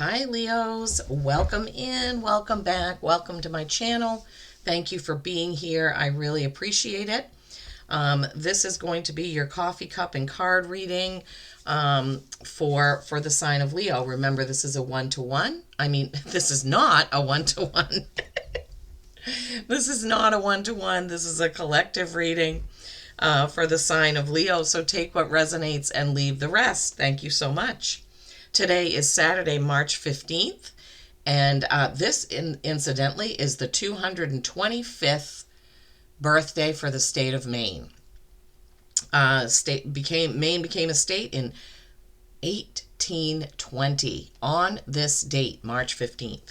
Hi Leos, welcome in, welcome back, welcome to my channel. Thank you for being here. I really appreciate it. This is going to be your coffee cup and card reading for the sign of Leo. Remember, this is a one-to-one. This is not a one-to-one. This is not a one-to-one. This is a collective reading for the sign of Leo. So take what resonates and leave the rest. Thank you so much. Today is Saturday, March 15th, and incidentally, is the 225th birthday for the state of Maine. Maine became a state in 1820 on this date, March 15th.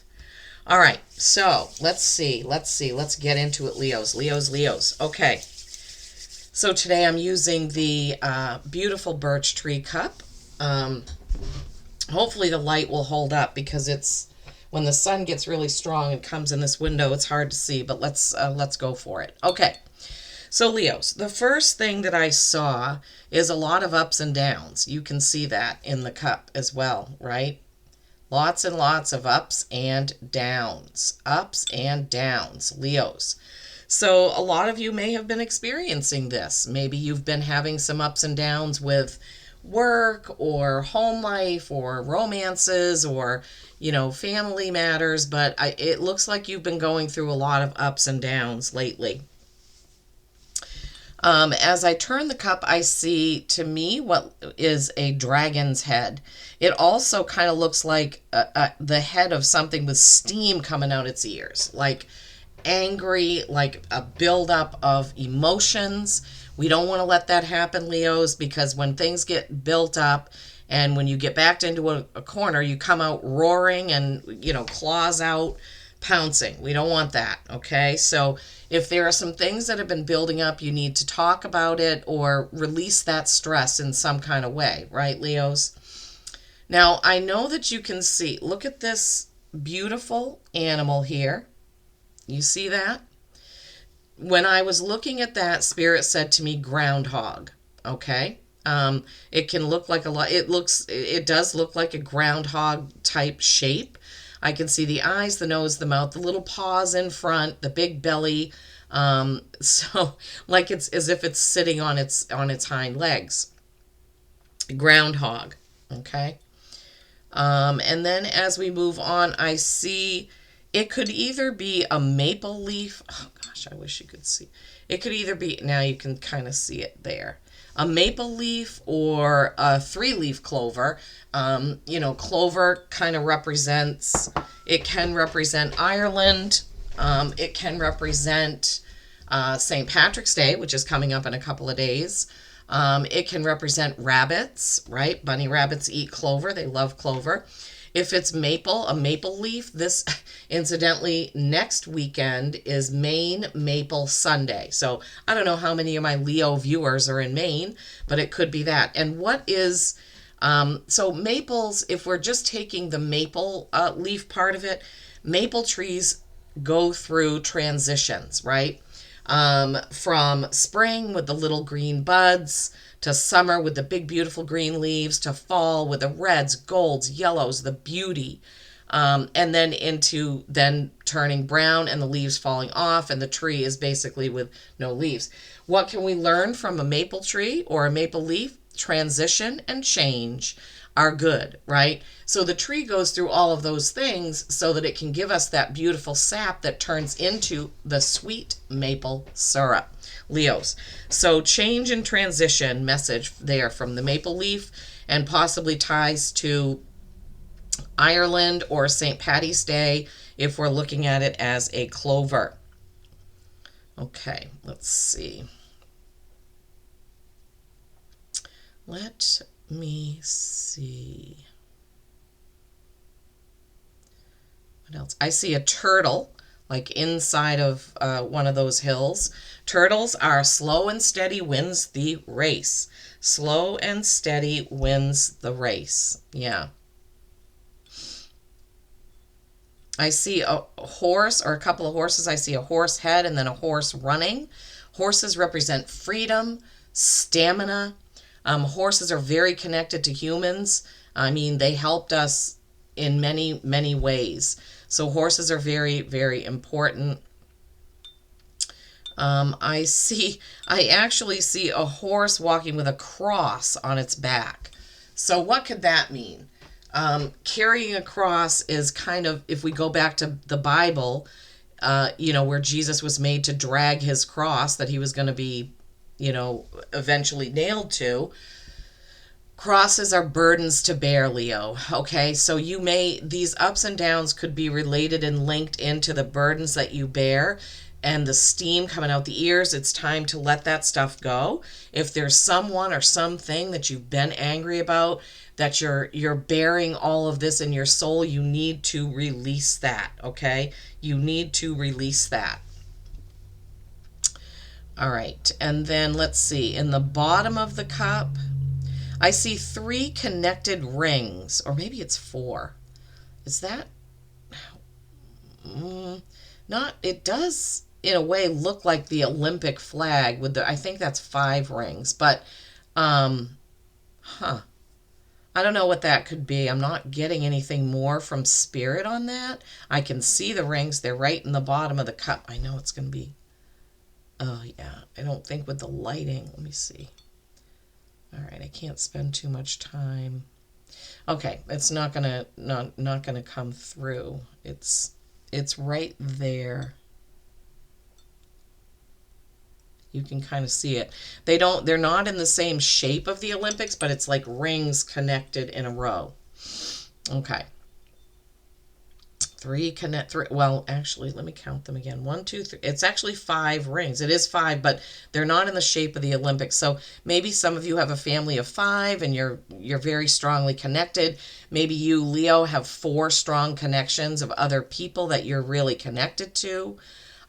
All right, so let's get into it, Leos. Okay, so today I'm using the beautiful birch tree cup. Hopefully the light will hold up because when the sun gets really strong and comes in this window, it's hard to see, but let's go for it. Okay. So Leos, the first thing that I saw is a lot of ups and downs. You can see that in the cup as well, right? Lots and lots of ups and downs. Ups and downs, Leos. So a lot of you may have been experiencing this. Maybe you've been having some ups and downs with work or home life or romances or family matters, but it looks like you've been going through a lot of ups and downs lately. As I turn the cup, I see, to me, what is a dragon's head. It also kind of looks like the head of something with steam coming out its ears, like angry, like a buildup of emotions. We don't want to let that happen, Leos, because when things get built up and when you get backed into a corner, you come out roaring and, claws out, pouncing. We don't want that, okay? So if there are some things that have been building up, you need to talk about it or release that stress in some kind of way, right, Leos? Now, I know that you can see, look at this beautiful animal here. You see that? When I was looking at that, Spirit said to me, groundhog, okay? It can look like it does look like a groundhog type shape. I can see the eyes, the nose, the mouth, the little paws in front, the big belly. So like it's as if it's sitting on its hind legs. Groundhog, okay? And then as we move on, I see it could either be a maple leaf. Oh gosh, I wish you could see. It could either be, now you can kind of see it there, a maple leaf or a three-leaf clover. Clover kind of it can represent Ireland. It can represent St. Patrick's Day, which is coming up in a couple of days. It can represent rabbits, right? Bunny rabbits eat clover. They love clover. If it's a maple leaf, this, incidentally, next weekend is Maine Maple Sunday. So I don't know how many of my Leo viewers are in Maine, but it could be that. And what is, so maples, if we're just taking the maple leaf part of it, maple trees go through transitions, right? From spring with the little green buds, to summer with the big beautiful green leaves, to fall with the reds, golds, yellows, the beauty, and then into turning brown and the leaves falling off, and the tree is basically with no leaves. What can we learn from a maple tree or a maple leaf? Transition and change are good, right? So the tree goes through all of those things so that it can give us that beautiful sap that turns into the sweet maple syrup. Leos. So change and transition message there from the maple leaf, and possibly ties to Ireland or St. Patty's Day if we're looking at it as a clover. Okay, let's see. Let me see. What else? I see a turtle, like inside of one of those hills. Turtles are slow and steady wins the race. Slow and steady wins the race. Yeah. I see a horse or a couple of horses. I see a horse head and then a horse running. Horses represent freedom, stamina. Horses are very connected to humans. I mean, they helped us in many, many ways. So horses are very, very important. I actually see a horse walking with a cross on its back. So what could that mean? Carrying a cross is kind of, if we go back to the Bible, where Jesus was made to drag his cross that he was going to be, eventually nailed to. Crosses are burdens to bear, Leo. Okay, so these ups and downs could be related and linked into the burdens that you bear and the steam coming out the ears. It's time to let that stuff go. If there's someone or something that you've been angry about, that you're bearing all of this in your soul, you need to release that, okay? You need to release that. All right, and then let's see. In the bottom of the cup, I see 3 connected rings, or maybe it's 4. Is that? Not, it does in a way look like the Olympic flag with I think that's 5 rings, but, I don't know what that could be. I'm not getting anything more from spirit on that. I can see the rings. They're right in the bottom of the cup. I know it's going to be, oh yeah, I don't think with the lighting. Let me see. All right, I can't spend too much time. Okay, it's not gonna come through. It's right there. You can kind of see it. They're not in the same shape of the Olympics, but it's like rings connected in a row. Okay. 3 connect, 3, well, actually, let me count them again. 1, 2, 3. It's actually 5 rings. It is 5, but they're not in the shape of the Olympics. So maybe some of you have a family of 5 and you're very strongly connected. Maybe you, Leo, have 4 strong connections of other people that you're really connected to.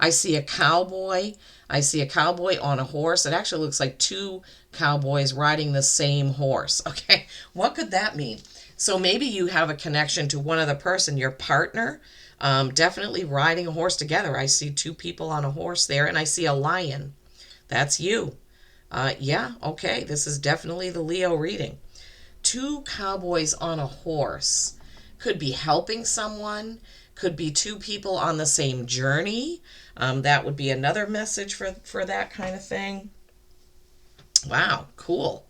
I see a cowboy. I see a cowboy on a horse. It actually looks like 2 cowboys riding the same horse. Okay, what could that mean? So maybe you have a connection to one other person, your partner, definitely riding a horse together. I see 2 people on a horse there, and I see a lion. That's you. Yeah, okay, this is definitely the Leo reading. 2 cowboys on a horse. Could be helping someone, could be 2 people on the same journey. That would be another message for that kind of thing. Wow, cool.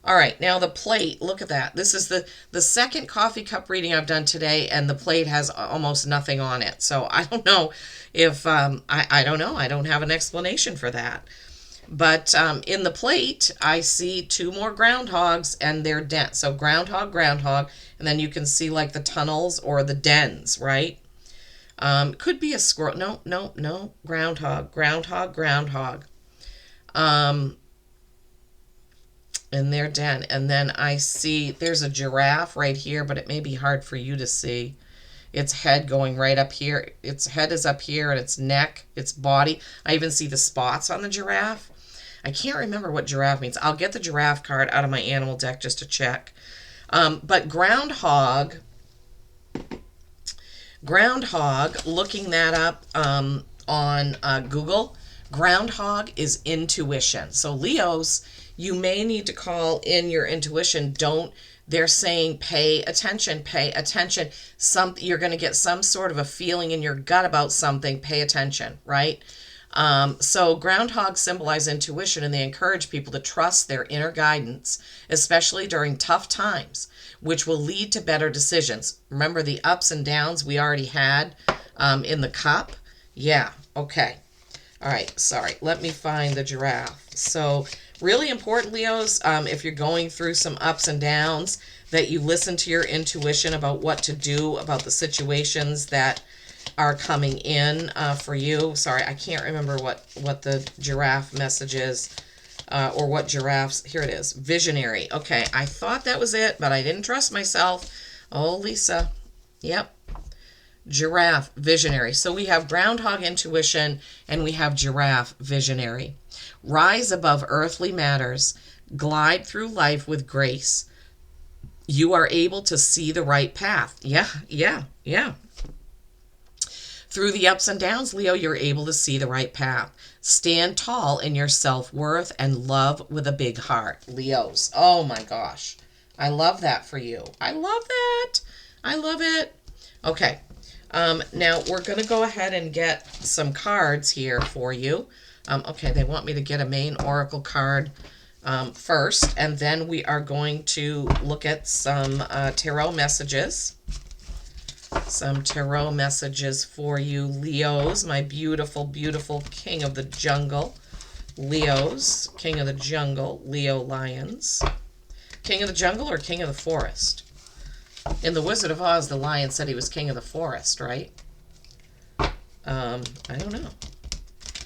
All right, now the plate, look at that. This is the second coffee cup reading I've done today, and the plate has almost nothing on it. So I don't know if, I don't know. I don't have an explanation for that. But in the plate, I see 2 more groundhogs, and they're dense. So groundhog, groundhog, and then you can see like the tunnels or the dens, right? Could be a squirrel. No. Groundhog, groundhog, groundhog. In their den. And then I see there's a giraffe right here, but it may be hard for you to see. Its head going right up here. Its head is up here, and its neck, its body. I even see the spots on the giraffe. I can't remember what giraffe means. I'll get the giraffe card out of my animal deck just to check. But groundhog, looking that up on Google, groundhog is intuition. So Leos, you may need to call in your intuition. They're saying pay attention, pay attention. You're going to get some sort of a feeling in your gut about something. Pay attention, right? So groundhogs symbolize intuition, and they encourage people to trust their inner guidance, especially during tough times, which will lead to better decisions. Remember the ups and downs we already had in the cup? Yeah, okay. All right, sorry. Let me find the giraffe. So really important, Leos, if you're going through some ups and downs, that you listen to your intuition about what to do about the situations that are coming in for you. Sorry, I can't remember what the giraffe message is, or what giraffes. Here it is. Visionary. Okay, I thought that was it, but I didn't trust myself. Oh, Lisa. Yep. Giraffe, visionary. So we have groundhog, intuition, and we have giraffe, visionary. Rise above earthly matters. Glide through life with grace. You are able to see the right path. Yeah. Through the ups and downs, Leo, you're able to see the right path. Stand tall in your self-worth and love with a big heart. Leos. Oh my gosh. I love that for you. I love that. I love it. Okay. Now we're going to go ahead and get some cards here for you. Okay, they want me to get a main oracle card first, and then we are going to look at some tarot messages. Some tarot messages for you, Leos, my beautiful, beautiful king of the jungle. Leos, king of the jungle, Leo lions. King of the jungle or king of the forest? In The Wizard of Oz, the lion said he was king of the forest, right? I don't know.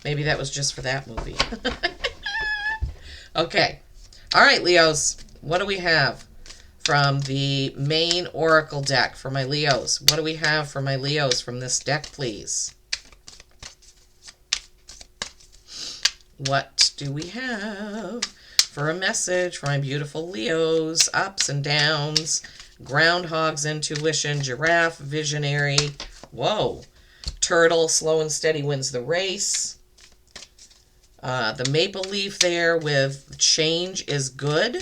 Maybe that was just for that movie. Okay. All right, Leos. What do we have from the main oracle deck for my Leos? What do we have for my Leos from this deck, please? What do we have for a message for my beautiful Leos? Ups and downs. Groundhog's intuition. Giraffe, visionary. Whoa. Turtle, slow and steady wins the race. The maple leaf there with change is good.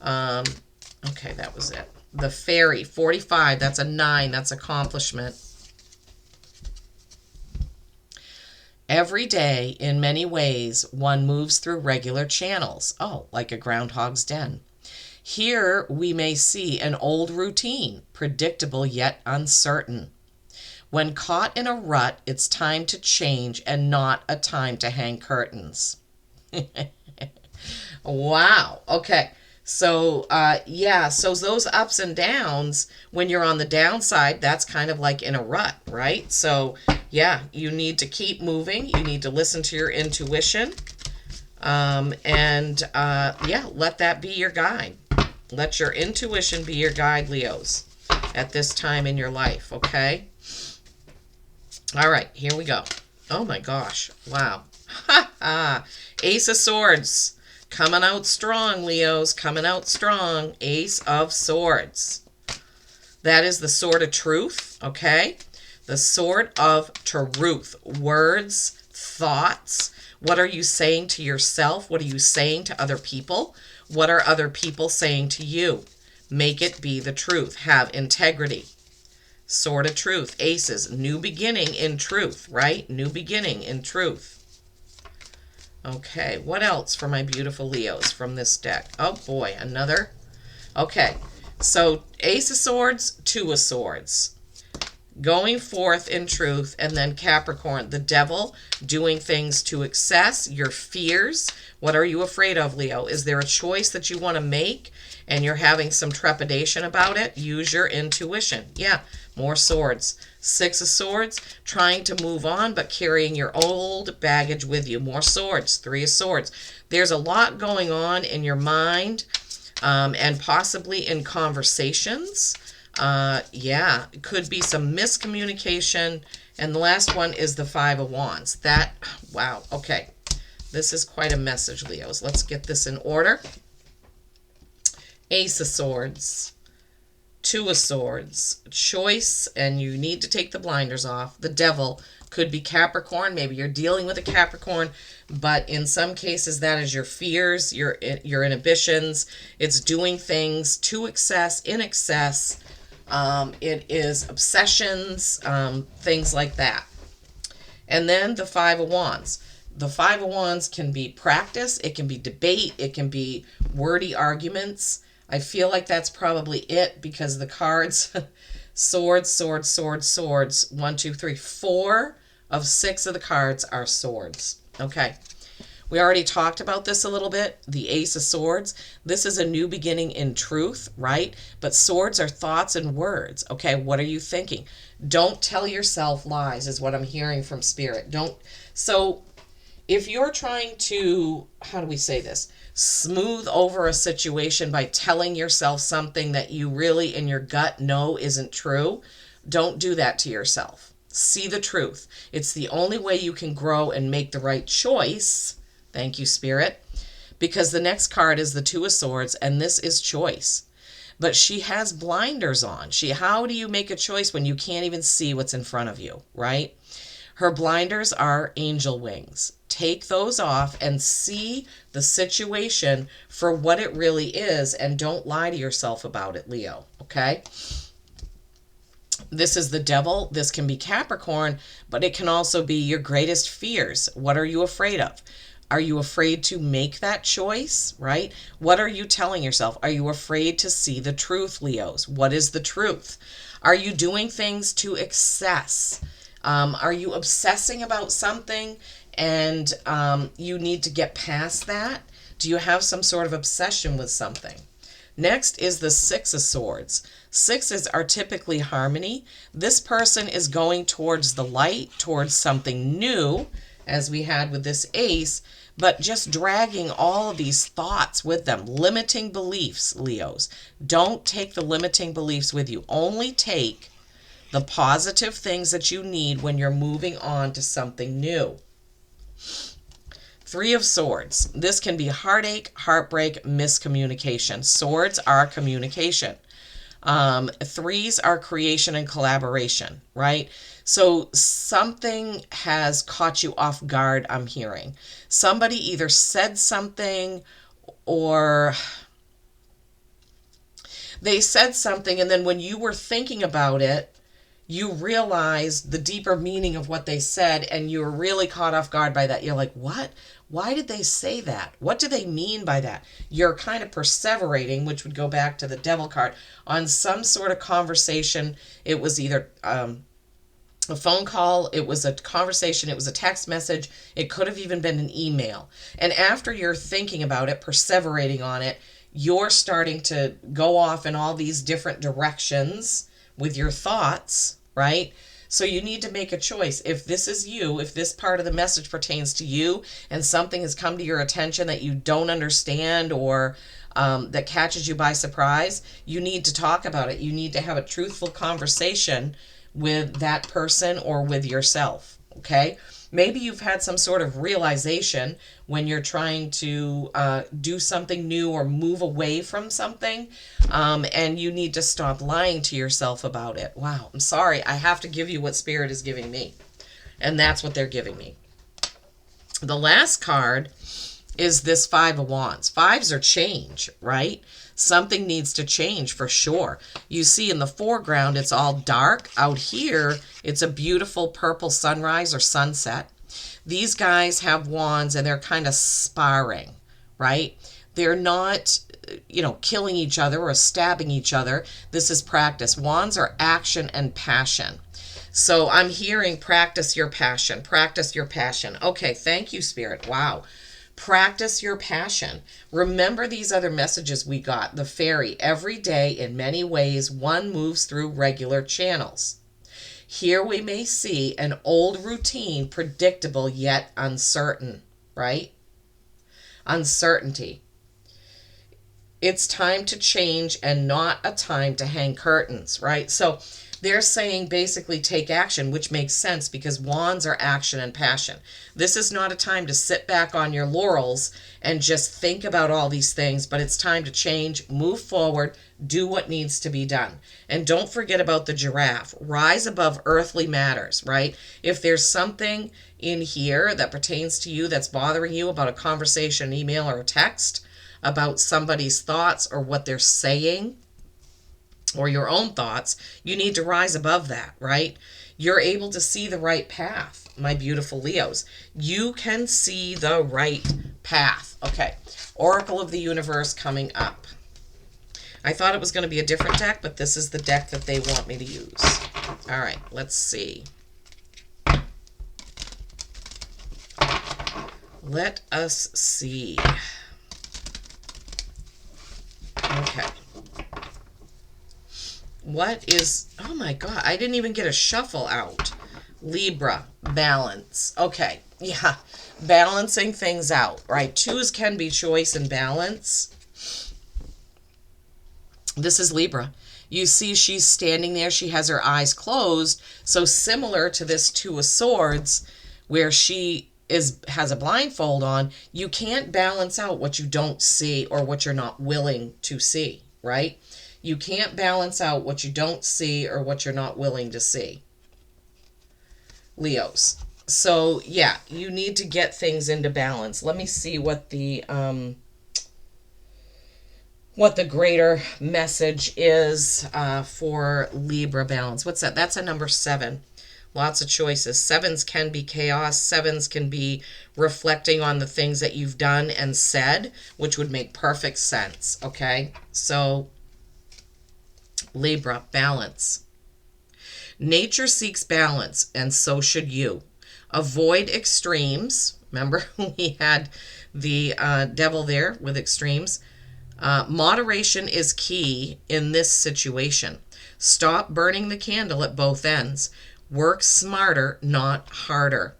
Okay, that was it. The fairy, 45. That's a 9. That's accomplishment. Every day, in many ways, one moves through regular channels. Oh, like a groundhog's den. Here we may see an old routine, predictable yet uncertain. When caught in a rut, it's time to change and not a time to hang curtains. Wow. Okay. So, yeah, so those ups and downs, when you're on the downside, that's kind of like in a rut, right? So, yeah, you need to keep moving. You need to listen to your intuition. Yeah, let that be your guide. Let your intuition be your guide, Leos, at this time in your life, okay? All right, here we go. Oh my gosh. Wow. Ha ha. Ace of Swords. Coming out strong, Leos. Coming out strong. Ace of Swords. That is the sword of truth, okay? The sword of truth. Words, thoughts. What are you saying to yourself? What are you saying to other people? What are other people saying to you? Make it be the truth. Have integrity. Sword of truth. Aces. New beginning in truth, right? New beginning in truth. Okay, what else for my beautiful Leos from this deck? Oh boy, another. Okay, so Ace of Swords, Two of Swords. Going forth in truth, and then Capricorn, the devil, doing things to excess, your fears. What are you afraid of, Leo? Is there a choice that you want to make and you're having some trepidation about it? Use your intuition. Yeah, more swords. Six of Swords, trying to move on but carrying your old baggage with you. More swords. Three of Swords. There's a lot going on in your mind and possibly in conversations. Yeah, it could be some miscommunication. And the last one is the Five of Wands. That, wow, okay. This is quite a message, Leos. Let's get this in order. Ace of Swords. Two of Swords. Choice, and you need to take the blinders off. The devil could be Capricorn. Maybe you're dealing with a Capricorn, but in some cases that is your fears, your inhibitions. It's doing things to excess, in excess. It is obsessions, things like that. And then the Five of Wands. The Five of Wands can be practice, it can be debate, it can be wordy arguments. I feel like that's probably it because the cards, swords, swords, swords, swords, 1, 2, 3, 4 of 6 of the cards are swords. Okay. We already talked about this a little bit, the Ace of Swords. This is a new beginning in truth, right? But swords are thoughts and words. Okay, what are you thinking? Don't tell yourself lies is what I'm hearing from Spirit. So if you're trying to, how do we say this? Smooth over a situation by telling yourself something that you really in your gut know isn't true, don't do that to yourself. See the truth. It's the only way you can grow and make the right choice. Thank you, Spirit. Because the next card is the Two of Swords, and this is choice. But she has blinders on. How do you make a choice when you can't even see what's in front of you, right? Her blinders are angel wings. Take those off and see the situation for what it really is, and don't lie to yourself about it, Leo, okay? This is the devil. This can be Capricorn, but it can also be your greatest fears. What are you afraid of? Are you afraid to make that choice, right? What are you telling yourself? Are you afraid to see the truth, Leos? What is the truth? Are you doing things to excess? Are you obsessing about something and you need to get past that? Do you have some sort of obsession with something? Next is the Six of Swords. Sixes are typically harmony. This person is going towards the light, towards something new, as we had with this Ace, but just dragging all of these thoughts with them. Limiting beliefs, Leos. Don't take the limiting beliefs with you. Only take the positive things that you need when you're moving on to something new. Three of Swords. This can be heartache, heartbreak, miscommunication. Swords are communication. Threes are creation and collaboration, right? So something has caught you off guard, I'm hearing. Somebody either said something or they said something, and then when you were thinking about it, you realized the deeper meaning of what they said, and you were really caught off guard by that. You're like, what? Why did they say that? What do they mean by that? You're kind of perseverating, which would go back to the devil card, on some sort of conversation. It was either a phone call, it was a conversation, it was a text message, it could have even been an email. And after you're thinking about it, perseverating on it, you're starting to go off in all these different directions with your thoughts, right? So you need to make a choice. If this is you, if this part of the message pertains to you and something has come to your attention that you don't understand or that catches you by surprise, you need to talk about it. You need to have a truthful conversation with that person or with yourself, okay? Maybe you've had some sort of realization when you're trying to do something new or move away from something, and you need to stop lying to yourself about it. Wow, I'm sorry. I have to give you what Spirit is giving me, and that's what they're giving me. The last card is this Five of Wands. Fives are change, right? Something needs to change for sure. You see in the foreground, it's all dark. Out here, it's a beautiful purple sunrise or sunset. These guys have wands and they're kind of sparring, right? They're not, killing each other or stabbing each other. This is practice. Wands are action and passion. So I'm hearing practice your passion. Practice your passion. Okay, thank you, Spirit. Wow. Practice your passion. Remember these other messages we got. The fairy, every day in many ways, one moves through regular channels. Here we may see an old routine, predictable yet uncertain, right? Uncertainty. It's time to change and not a time to hang curtains, right? So they're saying basically take action, which makes sense because wands are action and passion. This is not a time to sit back on your laurels and just think about all these things, but it's time to change, move forward, do what needs to be done. And don't forget about the giraffe. Rise above earthly matters, right? If there's something in here that pertains to you that's bothering you about a conversation, an email, or a text about somebody's thoughts or what they're saying, or your own thoughts, you need to rise above that, right? You're able to see the right path, my beautiful Leos. You can see the right path. Okay, Oracle of the Universe coming up. I thought it was going to be a different deck, but this is the deck that they want me to use. All right, let's see. Let us see. Okay. What is, oh my God, I didn't even get a shuffle out. Libra, balance. Okay, yeah, balancing things out, right? Twos can be choice and balance. This is Libra. You see she's standing there. She has her eyes closed. So similar to this Two of Swords, where she has a blindfold on, you can't balance out what you don't see or what you're not willing to see, right? You can't balance out what you don't see or what you're not willing to see. Leos. So, yeah, you need to get things into balance. Let me see what the what the greater message is for Libra balance. What's that? That's a number 7. Lots of choices. 7s can be chaos. 7s can be reflecting on the things that you've done and said, which would make perfect sense. Okay? So, Libra, balance. Nature seeks balance, and so should you. Avoid extremes. Remember, we had the devil there with extremes. Moderation is key in this situation. Stop burning the candle at both ends. Work smarter, not harder.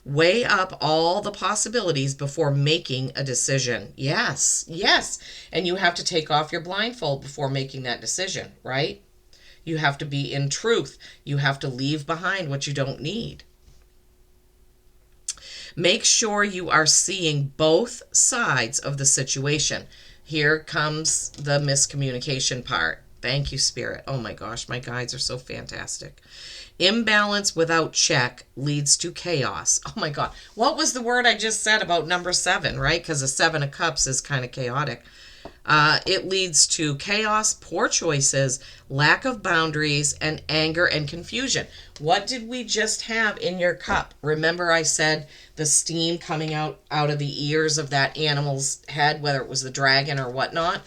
Weigh up all the possibilities before making a decision. Yes, yes. And you have to take off your blindfold before making that decision, right? You have to be in truth. You have to leave behind what you don't need. Make sure you are seeing both sides of the situation. Here comes the miscommunication part. Thank you, Spirit. Oh my gosh, my guides are so fantastic. Imbalance without check leads to chaos. Oh my God. What was the word I just said about number 7, right? Because the 7 of Cups is kind of chaotic. It leads to chaos, poor choices, lack of boundaries, and anger and confusion. What did we just have in your cup? Remember I said the steam coming out of the ears of that animal's head, whether it was the dragon or whatnot?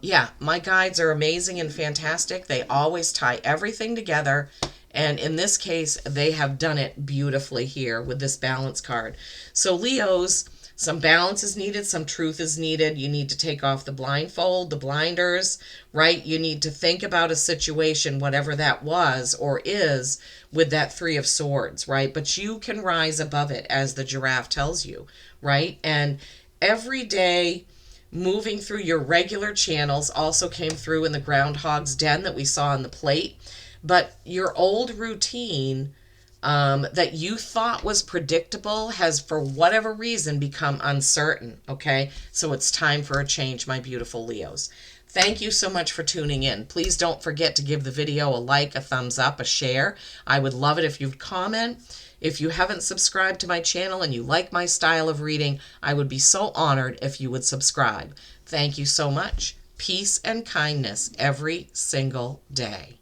Yeah, my guides are amazing and fantastic. They always tie everything together. And in this case, they have done it beautifully here with this balance card. So Leos, some balance is needed, some truth is needed. You need to take off the blindfold, the blinders, right? You need to think about a situation, whatever that was or is, with that 3 of Swords, right? But you can rise above it, as the giraffe tells you, right? And every day, moving through your regular channels also came through in the Groundhog's Den that we saw on the plate. But your old routine that you thought was predictable has, for whatever reason, become uncertain, okay? So it's time for a change, my beautiful Leos. Thank you so much for tuning in. Please don't forget to give the video a like, a thumbs up, a share. I would love it if you'd comment. If you haven't subscribed to my channel and you like my style of reading, I would be so honored if you would subscribe. Thank you so much. Peace and kindness every single day.